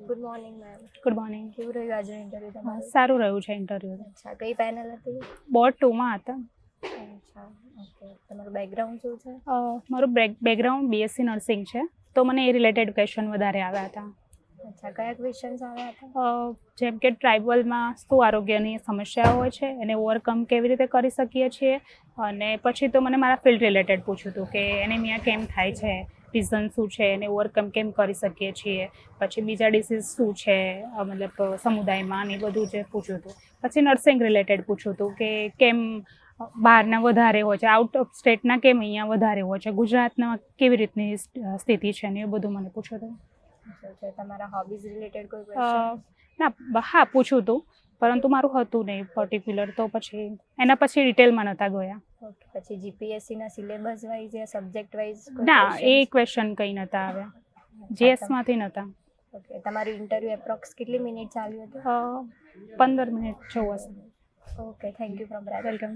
Good morning ma'am. Good morning. કેવું રહ્યું આજનું ઇન્ટરવ્યૂ તમારું? સારું રહ્યું છે ઇન્ટરવ્યૂ. અચ્છા, કઈ પેનલ હતી? બોર્ડ 2માં હતા. અચ્છા, ઓકે. તમારું બેકગ્રાઉન્ડ શું છે? મારું બેકગ્રાઉન્ડ બીએસસી નર્સિંગ છે, તો મને એ રિલેટેડ ક્વેશ્ચન વધારે આવ્યા હતા. અચ્છા, કયા ક્વેશ્ચન્સ આવ્યા હતા? જેમ કે ટ્રાઇબલમાં શું આરોગ્યની સમસ્યાઓ હોય છે, એને ઓવરકમ કેવી રીતે કરી શકીએ છીએ, અને પછી તો મને મારા ફિલ્ડ રિલેટેડ પૂછ્યું હતું કે એનેમિયા કેમ થાય છે, રીઝન શું છે, એને ઓવરકમ કેમ કરી શકીએ છીએ, પછી બીજા ડિસીઝ શું છે, મતલબ સમુદાયમાં ને બધું જે પૂછ્યું હતું. પછી નર્સિંગ રિલેટેડ પૂછ્યું હતું કે કેમ બહારના વધારે હોય છે, આઉટ ઓફ સ્ટેટના કેમ અહીંયા વધારે હોય છે, ગુજરાતના કેવી રીતની સ્થિતિ છે ને એ બધું મને પૂછ્યું હતું. તમારા હોબીઝ રિલેટેડ કોઈ ક્વેશ્ચન? ના, હા પૂછ્યું હતું, પરંતુ મારું હતું નહીં પર્ટિક્યુલર, તો પછી એના પછી ડિટેલમાં નહોતા ગયા. ઓકે. પછી જીપીએસસીના સિલેબસ વાઇઝ યા સબ્જેક્ટ વાઇઝ? ના, એ ક્વેશ્ચન કંઈ નહોતા આવ્યા, જીએસમાંથી નહોતા. ઓકે. તમારું ઇન્ટરવ્યૂ એપ્રોક્સ કેટલી મિનિટ ચાલ્યું હતું? 15 મિનિટ જેવું હશે. Okay, thank you from welcome.